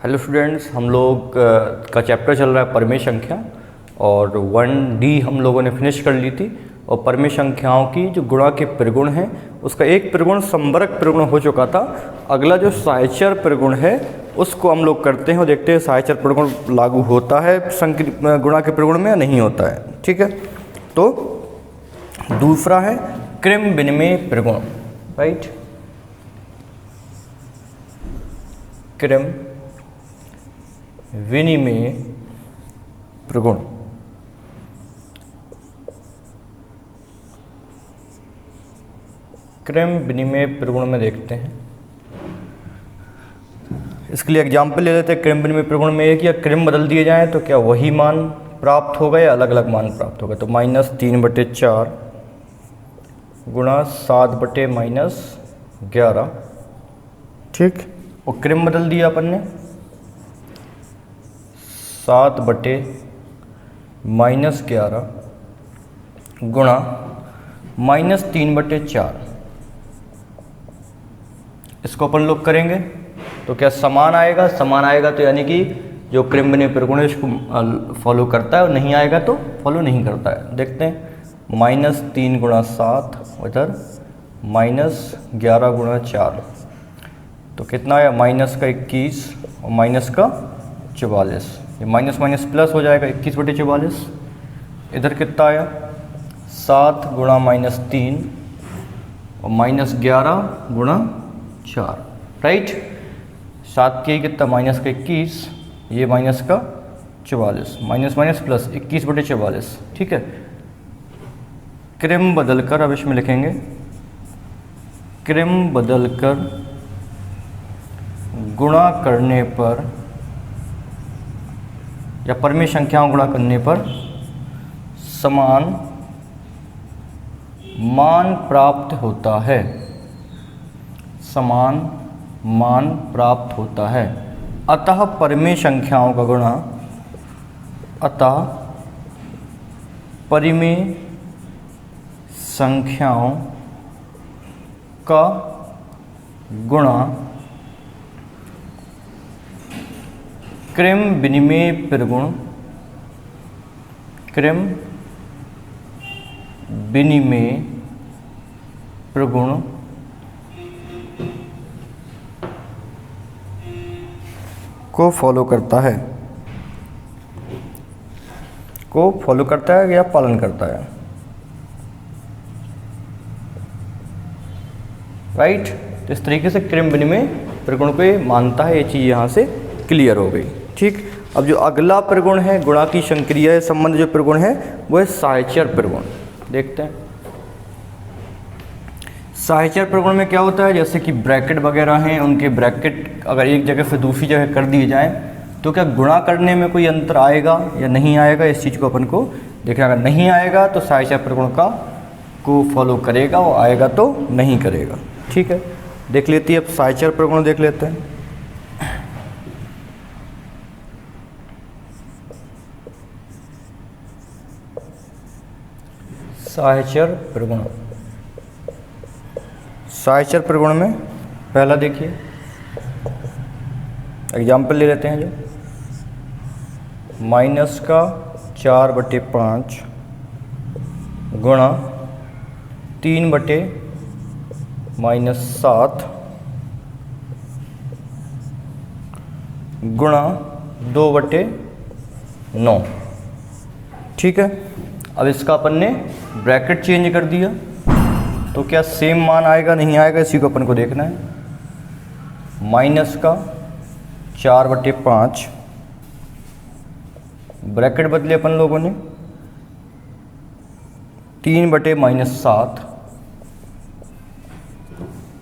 Hello students, हम लोग का चैप्टर चल रहा है परिमेय संख्या और 1D हम लोगों ने फिनिश कर ली थी। और परिमेय संख्याओं की जो गुणा के प्रगुण हैं उसका एक प्रगुण संवरक प्रगुण हो चुका था। अगला जो साहचर्य प्रगुण है उसको हम लोग करते हैं और देखते हैं साहचर्य प्रगुण लागू होता है गुणा के प्रगुण में या नहीं होता है। ठीक है, तो दूसरा है क्रम विनिमय प्रगुण। राइट, क्रम विनिमय प्रगुण। क्रम विनिमय प्रगुण में देखते हैं, इसके लिए एग्जाम्पल ले लेते हैं। क्रम विनिमय प्रगुण में एक या क्रम बदल दिए जाए तो क्या वही मान प्राप्त होगा या अलग अलग मान प्राप्त होगा। तो -3/4 गुणा 7/-11। ठीक, और क्रम बदल दिया अपन ने 7/-11 गुणा -3/4। इसको अपन लोग करेंगे तो क्या समान आएगा। समान आएगा तो यानी कि जो क्रम विनिमय प्रगुण है इसको फॉलो करता है और नहीं आएगा तो फॉलो नहीं करता है। देखते हैं, -3 गुणा 7 इधर -11 गुणा 4 तो कितना आया, -21 और -44। ये माइनस माइनस प्लस हो जाएगा 21/44। इधर कितना आया 7 गुणा -3 और -11 गुणा 4। राइट, 7 के कितना -21, ये -44, माइनस माइनस प्लस 21/44। ठीक है, क्रम बदलकर अब इसमें लिखेंगे, क्रम बदलकर गुणा करने पर या परिमेय संख्याओं गुणा करने पर समान मान प्राप्त होता है। समान मान प्राप्त होता है। अतः परिमेय संख्याओं का गुणा, अतः परिमेय संख्याओं का गुणा क्रम विनिमय प्रगुण, क्रम विनिमय प्रगुण को फॉलो करता है, को फॉलो करता है या पालन करता है। राइट, तो इस तरीके से क्रम विनिमय प्रगुण को ये मानता है। ये चीज़ यहाँ से क्लियर हो गई। ठीक, अब जो अगला प्रगुण है गुणा की संक्रिया संबंध जो प्रगुण है वो है साहचर्य प्रगुण। देखते हैं साहचर्य प्रगुण में क्या होता है। जैसे कि ब्रैकेट वगैरह हैं, उनके ब्रैकेट अगर एक जगह से दूसरी जगह कर दिए जाएं तो क्या गुणा करने में कोई अंतर आएगा या नहीं आएगा, इस चीज़ को अपन को देखना। अगर नहीं आएगा तो साहचर्य प्रगुण का को फॉलो करेगा, वो आएगा तो नहीं करेगा। ठीक है, देख लेती है। अब साहचर्य प्रगुण देख लेते हैं। साहचर्य प्रगुण, साहचर्य प्रगुण में पहला देखिए एग्जाम्पल ले लेते हैं। जो -4/5 गुणा 3/-7 गुणा 2/9। ठीक है, अब इसका अपन ने ब्रैकेट चेंज कर दिया तो क्या सेम मान आएगा नहीं आएगा, इसी को अपन को देखना है। -4/5 ब्रैकेट बदले अपन लोगों ने 3/-7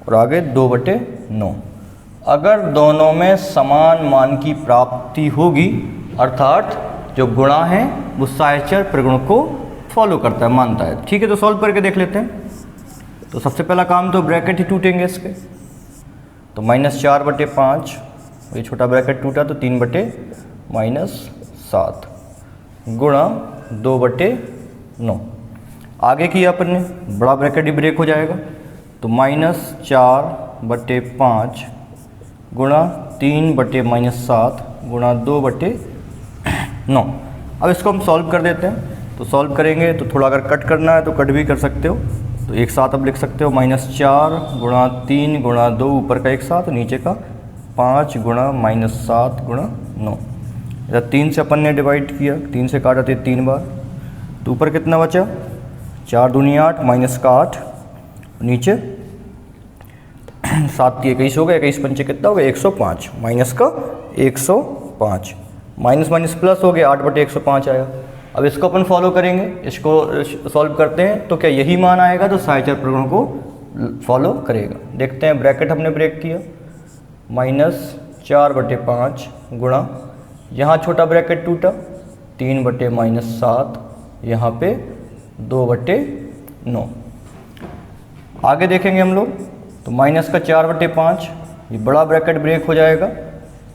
और आगे 2/9। अगर दोनों में समान मान की प्राप्ति होगी अर्थात जो गुणा है वो साहचर्य प्रगुण को फॉलो करता है, मानता है। ठीक है, तो सॉल्व करके देख लेते हैं। तो सबसे पहला काम तो ब्रैकेट ही टूटेंगे इसके। तो -4/5, ये छोटा ब्रैकेट टूटा तो 3/-7 गुणा 2/9। आगे किया अपन ने, बड़ा ब्रैकेट ही ब्रेक हो जाएगा तो -4/5 गुणा 3/-7 गुणा 2/9। अब इसको हम सॉल्व कर देते हैं। तो सॉल्व करेंगे तो थोड़ा अगर कट करना है तो कट भी कर सकते हो, तो एक साथ अब लिख सकते हो -4 गुणा 3 गुणा 2, ऊपर का एक साथ नीचे का 5 गुणा -7 गुणा 9। इधर 3 से अपन ने डिवाइड किया, 3 से काटा थे 3 बार, तो ऊपर कितना बचा 4 दूनी 8 माइनस का 8, नीचे 7 की 21 हो गया, 21 पंचे कितना हो गया 105, माइनस का 105, माइनस माइनस प्लस हो गया 8/105 आया। अब इसको अपन फॉलो करेंगे, इसको सॉल्व करते हैं तो क्या यही मान आएगा, तो साइचर प्रगुण को फॉलो करेगा। देखते हैं, ब्रैकेट हमने ब्रेक किया, -4/5 गुणा, यहाँ छोटा ब्रैकेट टूटा 3/-7, यहाँ पे 2/9। आगे देखेंगे हम लोग, तो माइनस का 4/5, ये बड़ा ब्रैकेट ब्रेक हो जाएगा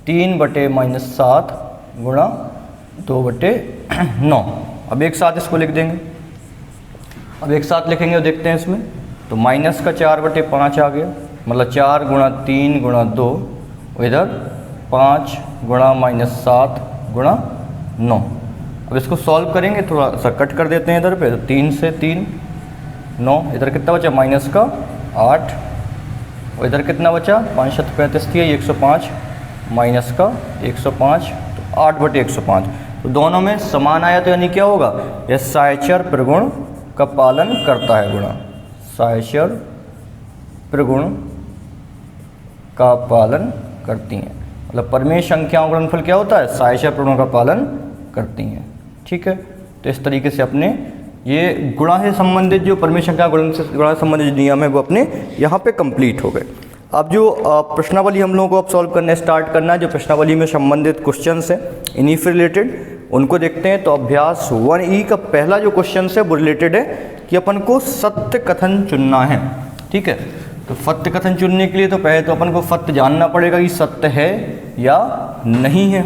3/-7 गुणा 2/9। अब एक साथ इसको लिख देंगे, अब एक साथ लिखेंगे और देखते हैं इसमें, तो माइनस का 4/5 आ गया, मतलब 4 गुणा 3 गुणा 2, इधर 5 गुणा -7 गुणा 9। अब इसको सॉल्व करेंगे, थोड़ा सा कट कर देते हैं इधर पे, तो 3 से 3 9, इधर कितना बचा माइनस का 8, और इधर कितना बचा 5 7 35 थी 105, माइनस का 105, तो 8/105। तो दोनों में समान आया, तो यानी क्या होगा, यह साइचर प्रगुण का पालन करता है गुणा, साइचर प्रगुण का पालन करती हैं, मतलब परिमेय संख्याओं का गुणनफल क्या होता है, साइचर प्रगुण का पालन करती हैं। ठीक है, तो इस तरीके से अपने ये गुणा से संबंधित जो परिमेय संख्या गुणन से गुणा से संबंधित नियम है वो अपने यहाँ पे कंप्लीट हो गए। अब जो प्रश्नावली हम लोगों को अब सॉल्व करने स्टार्ट करना है, जो प्रश्नावली में संबंधित क्वेश्चंस हैं इन्हीं से रिलेटेड, उनको देखते हैं। तो अभ्यास 1E का पहला जो क्वेश्चन है वो रिलेटेड है कि अपन को सत्य कथन चुनना है। ठीक है, तो सत्य कथन चुनने के लिए तो पहले तो अपन को सत्य जानना पड़ेगा कि सत्य है या नहीं है।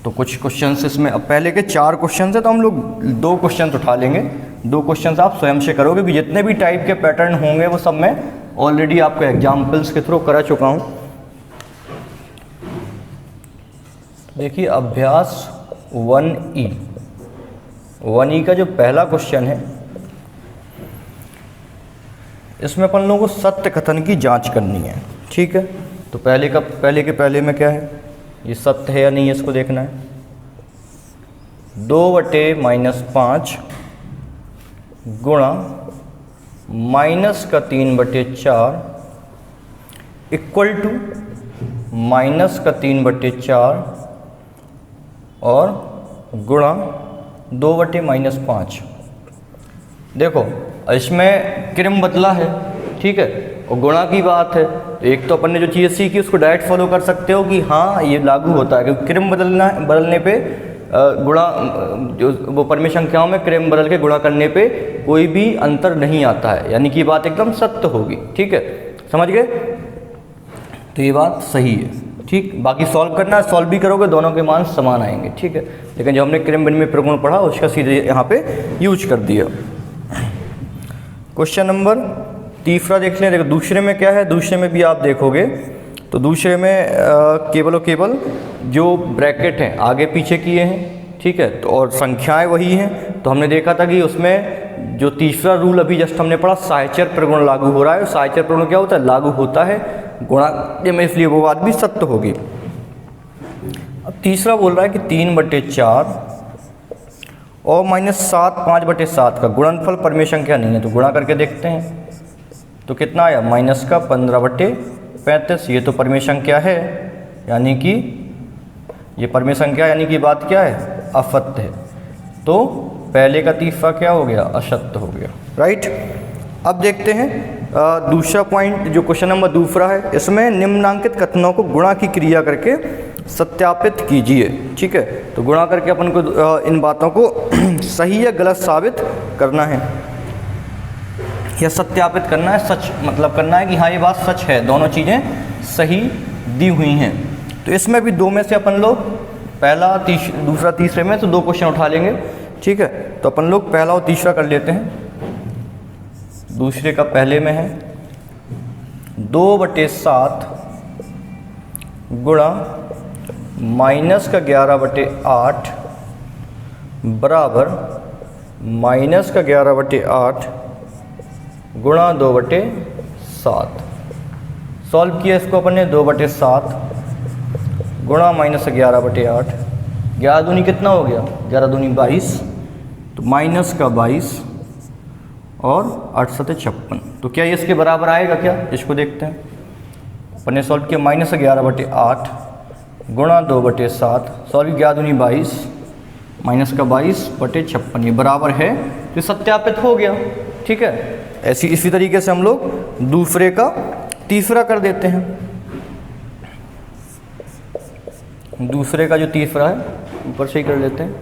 तो कुछ क्वेश्चंस इसमें, अब पहले के 4 क्वेश्चंस है तो हम लोग 2 क्वेश्चंस उठा लेंगे, 2 क्वेश्चंस आप स्वयं से करोगे भी, जितने भी टाइप के पैटर्न होंगे वो सब मैं ऑलरेडी आपको एग्जाम्पल्स के थ्रू करा चुका हूँ। देखिए अभ्यास 1E का जो पहला क्वेश्चन है, इसमें अपन लोगों को सत्य कथन की जांच करनी है। ठीक है, तो पहले में क्या है, ये सत्य है या नहीं है इसको देखना है। 2/-5 गुणा -3/4 इक्वल टू -3/4 और गुणा 2/-5। देखो इसमें क्रम बदला है, ठीक है, और गुणा की बात है, तो एक तो अपन ने जो चीज़ सीखी उसको डायरेक्ट फॉलो कर सकते हो कि हाँ ये लागू होता है, क्योंकि क्रम बदलने पे गुणा जो वो परिमेय संख्याओं में क्रम बदल के गुणा करने पे कोई भी अंतर नहीं आता है, यानी कि बात एकदम सत्य होगी। ठीक है, समझ गए, तो ये बात सही है। ठीक, बाकी सॉल्व करना है, सॉल्व भी करोगे दोनों के मान समान आएंगे। ठीक है, लेकिन जो हमने क्रम विनिमय प्रगुण पढ़ा उसका सीधे यहाँ पे यूज कर दिया। क्वेश्चन नंबर तीसरा देख लें। देखो दूसरे में क्या है, दूसरे में भी आप देखोगे तो दूसरे में केवल और केवल जो ब्रैकेट हैं आगे पीछे किए हैं। ठीक है, तो और संख्याएं वही हैं। तो हमने देखा था कि उसमें जो तीसरा रूल अभी जस्ट हमने पढ़ा, साइचर प्रगुण लागू हो रहा है। साइचर प्रगुण क्या होता है, लागू होता है गुणा में, इसलिए वो बात भी सत्य होगी। अब तीसरा बोल रहा है कि 3/4 और -7 5/7 का गुणनफल परिमेय संख्या नहीं है, तो गुणा करके देखते हैं तो कितना आया, -15/35। ये तो परिमेय संख्या है, यानी कि ये परिमेय संख्या, यानी कि बात क्या है, असत्य है। तो पहले का तीसरा क्या हो गया, असत्य हो गया। राइट, अब देखते हैं दूसरा पॉइंट, जो क्वेश्चन नंबर दूसरा है, इसमें निम्नांकित कथनों को गुणा की क्रिया करके सत्यापित कीजिए। ठीक है, तो गुणा करके अपन को इन बातों को सही या गलत साबित करना है या सत्यापित करना है, सच मतलब करना है कि हाँ ये बात सच है, दोनों चीज़ें सही दी हुई हैं। तो इसमें भी 2 में से अपन लोग पहला दूसरा तीसरे में तो 2 क्वेश्चन उठा लेंगे। ठीक है, तो अपन लोग पहला और तीसरा कर लेते हैं। दूसरे का पहले में है 2/7 गुणा -11/8 बराबर -11/8 गुणा 2/7। सॉल्व किया इसको अपन ने, 2/7 गुणा -11/8, 11 दूनी कितना हो गया, 11 दूनी 22, तो माइनस का 22 और 8 सते 56। तो क्या ये इसके बराबर आएगा क्या, इसको देखते हैं। अपन ने सॉल्व किया -11/8 गुणा 2/7, सॉल्व 11 दूनी 22 माइनस का 22/56, ये बराबर है, तो सत्यापित हो गया। ठीक है, इसी तरीके से हम लोग दूसरे का तीसरा कर देते हैं। दूसरे का जो तीसरा है ऊपर से ही कर लेते हैं।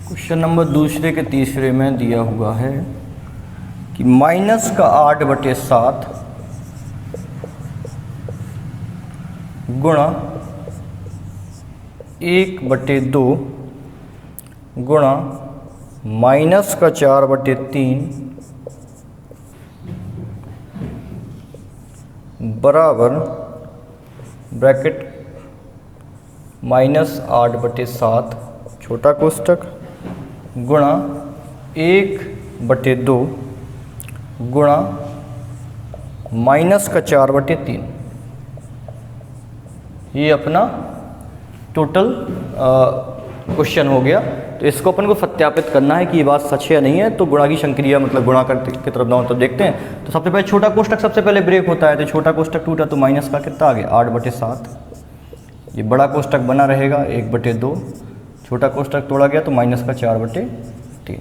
क्वेश्चन नंबर दूसरे के तीसरे में दिया हुआ है कि -8/7 गुणा 1/2 गुणा -4/3 बराबर ब्रैकेट -8/7 छोटा कोष्टक गुणा 1/2 गुणा -4/3। ये अपना टोटल क्वेश्चन हो गया। तो इसको अपन को सत्यापित करना है कि ये बात सच है या नहीं है। तो गुणा की संक्रिया मतलब गुणा करते की तरफ जाऊँ तो देखते हैं। तो सबसे पहले छोटा कोष्टक सबसे पहले ब्रेक होता है, तो छोटा कोष्टक टूटा तो माइनस का कितना आ गया 8/7। ये बड़ा कोष्टक बना रहेगा 1/2, छोटा कोष्टक तोड़ा गया तो माइनस का 4/3,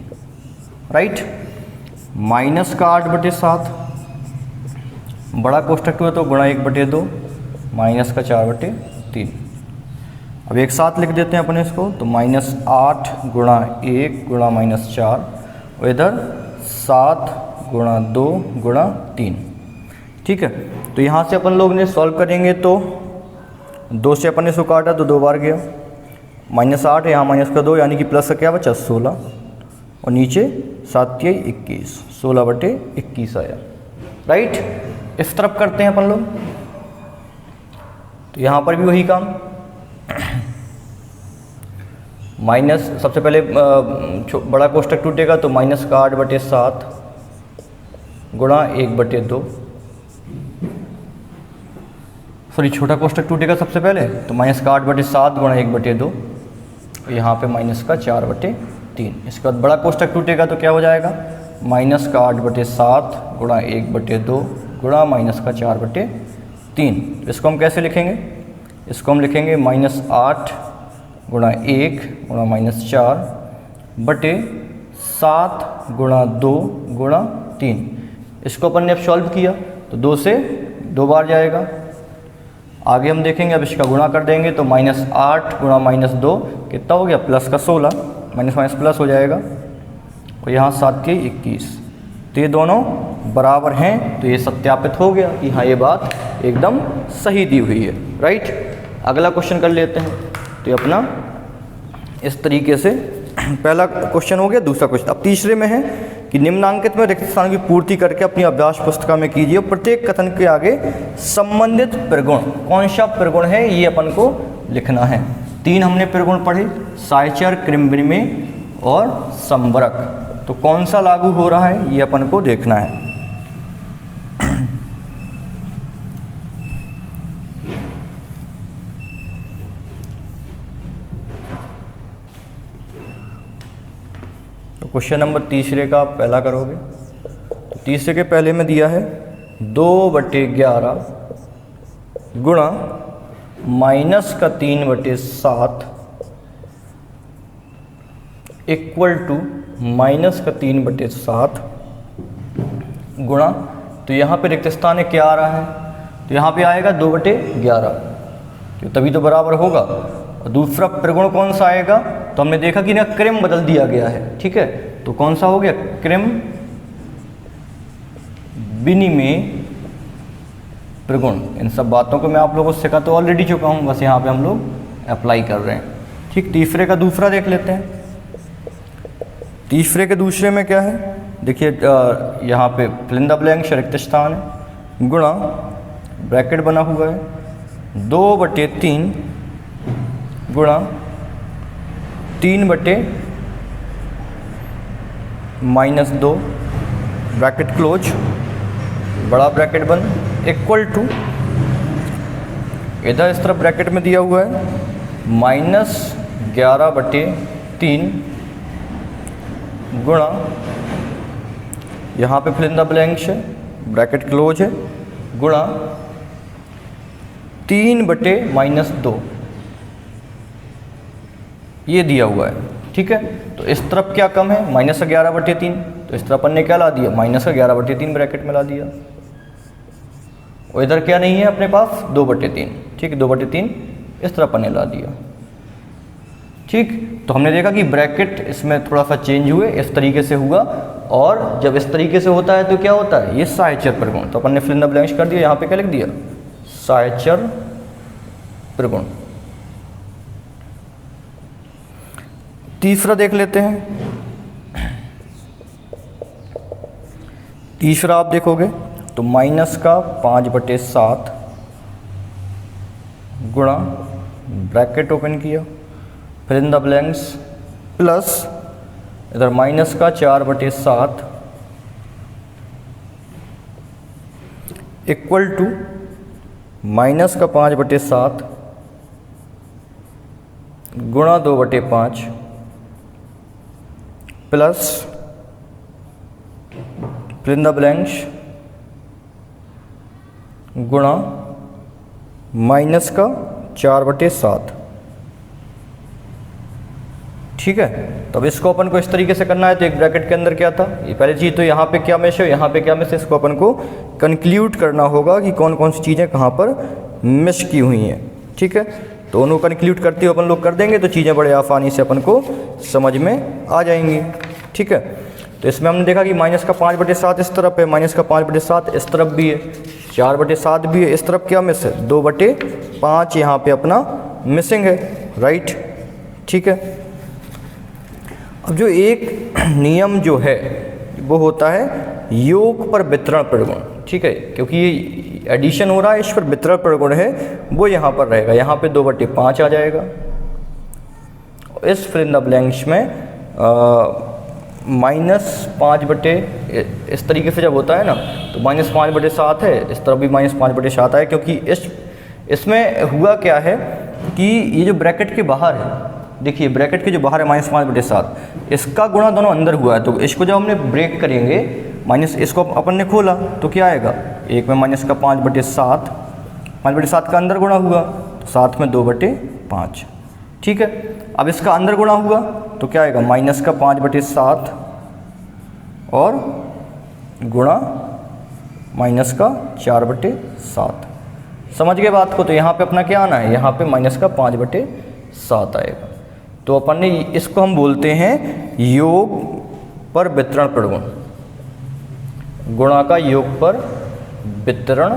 राइट। माइनस का 8/7, बड़ा कोष्टक टूटा तो गुणा 1/2 माइनस का 4/3। अब एक साथ लिख देते हैं अपने इसको, तो -8 गुणा 1 गुणा -4 और इधर 7 गुणा 2 गुणा 3। ठीक है, तो यहाँ से अपन लोग ने सॉल्व करेंगे तो 2 से अपन ने इसको काटा तो 2 बार गया, -8 यहाँ माइनस का 2 यानी कि प्लस का क्या बचा 16 और नीचे 7 या 21, 16/21 आया, राइट। इस तरफ करते हैं अपन लोग, तो यहाँ पर भी वही काम। माइनस सबसे पहले बड़ा कोष्टक टूटेगा तो माइनस का 8/7 गुणा 1/2, सॉरी छोटा कोष्टक टूटेगा सबसे पहले तो माइनस का 8/7 गुणा 1/2, यहाँ पे माइनस का 4/3। इसके बाद बड़ा कोष्टक टूटेगा तो क्या हो जाएगा माइनस का 8/7 गुणा 1/2 गुणा माइनस का 4/3। इसको हम कैसे लिखेंगे, इसको हम लिखेंगे -8 गुणा 1 गुणा -4 बटे 7 गुणा 2 गुणा 3। इसको अपन ने अब सॉल्व किया तो 2 से 2 बार जाएगा। आगे हम देखेंगे, अब इसका गुणा कर देंगे तो -8 गुणा -2 कितना हो गया प्लस का 16, माइनस माइनस प्लस हो जाएगा और यहाँ 7 के 21। तो ये दोनों बराबर हैं, तो ये सत्यापित हो गया कि हाँ ये बात एकदम सही दी हुई है, राइट। अगला क्वेश्चन कर लेते हैं। तो ये अपना इस तरीके से पहला क्वेश्चन हो गया। दूसरा क्वेश्चन अब तीसरे में है कि निम्नांकित में रिक्त स्थान की पूर्ति करके अपनी अभ्यास पुस्तिका में कीजिए। प्रत्येक कथन के आगे संबंधित प्रगुण, कौन सा प्रगुण है ये अपन को लिखना है। 3 हमने प्रगुण पढ़े, सायचर, कृम्बिनिमय और संवरक। तो कौन सा लागू हो रहा है ये अपन को देखना है। क्वेश्चन नंबर तीसरे का पहला करोगे। तो तीसरे के पहले में दिया है 2/11 गुणा -3/7 इक्वल टू -3/7 गुणा, तो यहाँ पे रिक्त स्थान है क्या आ रहा है, तो यहाँ पे आएगा 2/11, तो तभी तो बराबर होगा। और दूसरा प्रगुण कौन सा आएगा, तो हमने देखा कि ना क्रम बदल दिया गया है, ठीक है। तो कौन सा हो गया, क्रम विनिमय प्रगुण। इन सब बातों को मैं आप लोगों को सिखा तो ऑलरेडी चुका हूँ, बस यहाँ पे हम लोग अप्लाई कर रहे हैं। ठीक, तीसरे का दूसरा देख लेते हैं। तीसरे के दूसरे में क्या है, देखिए यहाँ पे फिल इन द ब्लैंक रिक्त स्थान है, गुणा ब्रैकेट बना हुआ है 2/3 गुणा 3/-2 ब्रैकेट क्लोज, बड़ा ब्रैकेट बंद, इक्वल टू, इधर इस तरफ ब्रैकेट में दिया हुआ है -11/3 गुणा, यहाँ पे फिल इन द ब्लैंक्स है, ब्रैकेट क्लोज है, गुणा 3/-2 ये दिया हुआ है। ठीक है, तो इस तरफ क्या कम है, -11/3, तो इस तरफ अपन ने क्या ला दिया, -11/3 ब्रैकेट में ला दिया। और इधर क्या नहीं है अपने पास, 2/3। ठीक, 2/3 इस तरफ अपन ने ला दिया। ठीक, तो हमने देखा कि ब्रैकेट इसमें थोड़ा सा चेंज हुए, इस तरीके से हुआ, और जब इस तरीके से होता है तो क्या होता है, ये सहचर प्रगुण। तो अपन ने फिल इन द ब्लैंक्स कर दिया, यहाँ पे क्या लिख दिया, सहचर प्रगुण। तीसरा देख लेते हैं। तीसरा आप देखोगे तो -5/7 गुणा ब्रैकेट ओपन किया, fill in the blanks, plus इधर -4/7 इक्वल टू -5/7 गुणा 2/5 प्लस फिल इन द ब्लैंक्स गुणा -4/7। ठीक है, तो अब इसको अपन को इस तरीके से करना है। तो एक ब्रैकेट के अंदर क्या था, ये पहली चीज़, तो यहाँ पे क्या मेश है, यहाँ पे क्या मेश है, इसको अपन को कंक्लूड करना होगा कि कौन कौन सी चीज़ें कहाँ पर मिस की हुई हैं। ठीक है, तो उनको कंक्लूड करते हुए अपन लोग कर देंगे तो चीज़ें बड़े आसानी से अपन को समझ में आ जाएंगी। ठीक है, तो इसमें हमने देखा कि -5/7 इस तरफ है, -5/7 इस तरफ भी है, 4/7 भी है, इस तरफ क्या मिस है, 2/5 यहाँ पे अपना मिसिंग है। राइट, ठीक है। अब जो एक नियम जो है वो होता है योग पर वितरण प्रगुण। ठीक है, क्योंकि ये एडिशन हो रहा है, इस पर वितरण प्रगुण है, वो यहाँ पर रहेगा, यहाँ पे 2/5 आ जाएगा। इस फिल इन द ब्लैंक्स में -5 इस तरीके से जब होता है ना, तो -5/7 है, इस तरफ भी -5/7 है, क्योंकि इसमें हुआ क्या है कि ये जो ब्रैकेट के बाहर है, देखिए ब्रैकेट के जो बाहर है -5/7, इसका गुणा दोनों अंदर हुआ है। तो इसको जब हमने ब्रेक करेंगे, इसको अपन ने खोला तो क्या आएगा, एक में -5/7, 5/7 का अंदर गुणा हुआ तो साथ में 2/5। ठीक है, अब इसका अंदर गुणा हुआ तो क्या आएगा, -5/7 और गुणा -4/7। समझ गए बात को। तो यहाँ पे अपना क्या आना है, यहाँ पे -5/7 आएगा। तो अपन ने इसको हम बोलते हैं योग पर वितरण प्रगुण, गुणा का योग पर वितरण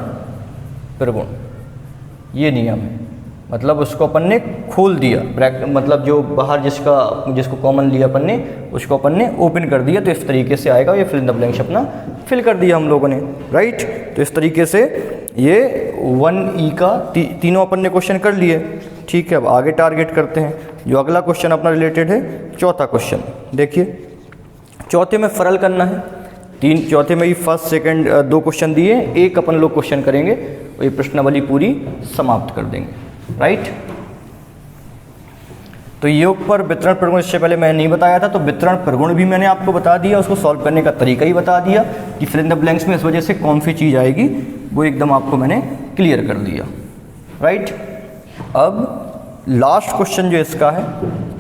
प्रगुण, ये नियम है। मतलब उसको अपन ने खोल दिया, मतलब जो बाहर जिसको कॉमन लिया अपन ने, उसको अपन ने ओपन कर दिया, तो इस तरीके से आएगा। ये फिल इन द ब्लैंक्स अपना फिल कर दिया हम लोगों ने। राइट, तो इस तरीके से ये 1E का तीनों अपन ने क्वेश्चन कर लिए। ठीक है, अब आगे टारगेट करते हैं। जो अगला क्वेश्चन अपना रिलेटेड है चौथा क्वेश्चन। देखिए, चौथे में सरल करना है। चौथे में ही फर्स्ट सेकंड 2 क्वेश्चन दिए, एक अपन लोग क्वेश्चन करेंगे और ये प्रश्नावली पूरी समाप्त कर देंगे। राइट, तो योग पर वितरण प्रगुण इससे पहले मैंने नहीं बताया था, तो वितरण प्रगुण भी मैंने आपको बता दिया, उसको सॉल्व करने का तरीका ही बता दिया कि फिल इन द ब्लैंक्स में इस वजह से कौन सी चीज़ आएगी, वो एकदम आपको मैंने क्लियर कर दिया। राइट, अब लास्ट क्वेश्चन जो इसका है,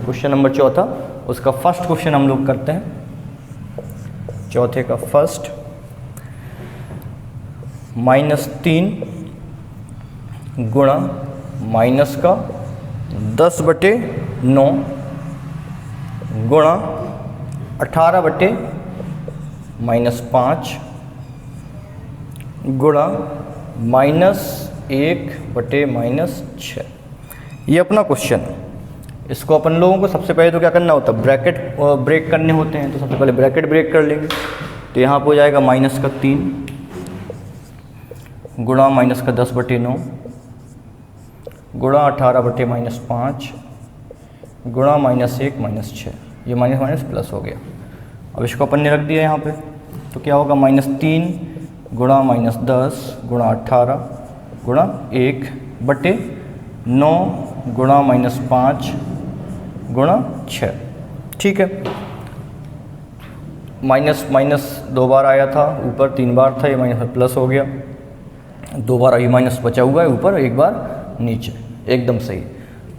क्वेश्चन नंबर चौथा, उसका फर्स्ट क्वेश्चन हम लोग करते हैं। चौथे का फर्स्ट, -3 गुणा -10/9 गुणा 18/-5 गुणा -1/-6। ये अपना क्वेश्चन है। इसको अपन लोगों को सबसे पहले तो क्या करना होता है, ब्रैकेट ब्रेक करने होते हैं। तो सबसे पहले ब्रैकेट ब्रेक कर लेंगे। तो यहाँ पर हो जाएगा -3 गुणा -10/9 गुणा 18/-5 गुणा -1 -6। ये माइनस माइनस प्लस हो गया। अब इसको अपन ने रख दिया यहाँ पे, तो क्या होगा -3 गुणा -10 गुणा 18 गुणा 1/9 गुणा -5 गुणा 6। ठीक है, माइनस माइनस 2 बार आया था, ऊपर 3 बार था, ये माइनस प्लस हो गया। 2 बार अभी माइनस बचा हुआ है ऊपर, 1 बार नीचे, एकदम सही।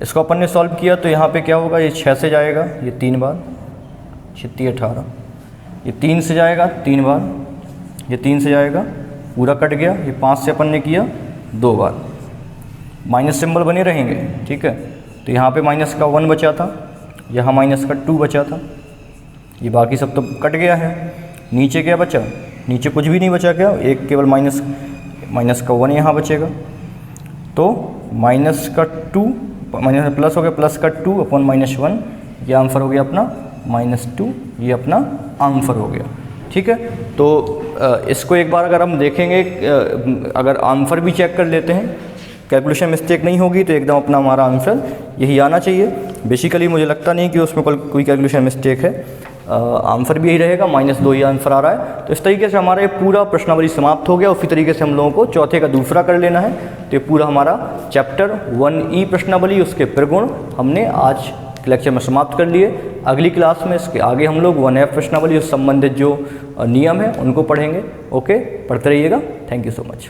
इसको अपन ने सॉल्व किया तो यहाँ पे क्या होगा, ये 6 से जाएगा, ये 3 बार, 6 18, ये 3 से जाएगा 3 बार, ये 3 से जाएगा, पूरा कट गया। ये 5 से अपन ने किया 2 बार, माइनस सिंबल बने रहेंगे। ठीक है, तो यहाँ पे माइनस का 1 बचा था, यहाँ माइनस का 2 बचा था, ये बाकी सब तो कट गया है। नीचे क्या बचा, नीचे कुछ भी नहीं बचा, क्या एक केवल माइनस का 1 यहाँ बचेगा। तो माइनस का 2 माइनस प्लस हो गया, प्लस का 2 अपॉन -1, ये आंसर हो गया अपना -2, ये अपना आंसर हो गया। ठीक है, तो इसको एक बार अगर हम देखेंगे, अगर आंसर भी चेक कर लेते हैं, कैलकुलेशन मिस्टेक नहीं होगी तो एकदम अपना हमारा आंसर यही आना चाहिए। बेसिकली मुझे लगता नहीं कि उसमें कोई कैलकुलेशन मिस्टेक है, आंसर भी यही रहेगा, -2 ही आंसर आ रहा है। तो इस तरीके से हमारा ये पूरा प्रश्नावली समाप्त हो गया। उसी तरीके से हम लोगों को चौथे का दूसरा कर लेना है। तो ये पूरा हमारा चैप्टर 1E प्रश्नावली, उसके प्रगुण हमने आज के लेक्चर में समाप्त कर लिए। अगली क्लास में इसके आगे हम लोग 1F प्रश्नावली से संबंधित जो नियम है उनको पढ़ेंगे। ओके, पढ़ते रहिएगा। Thank you so much.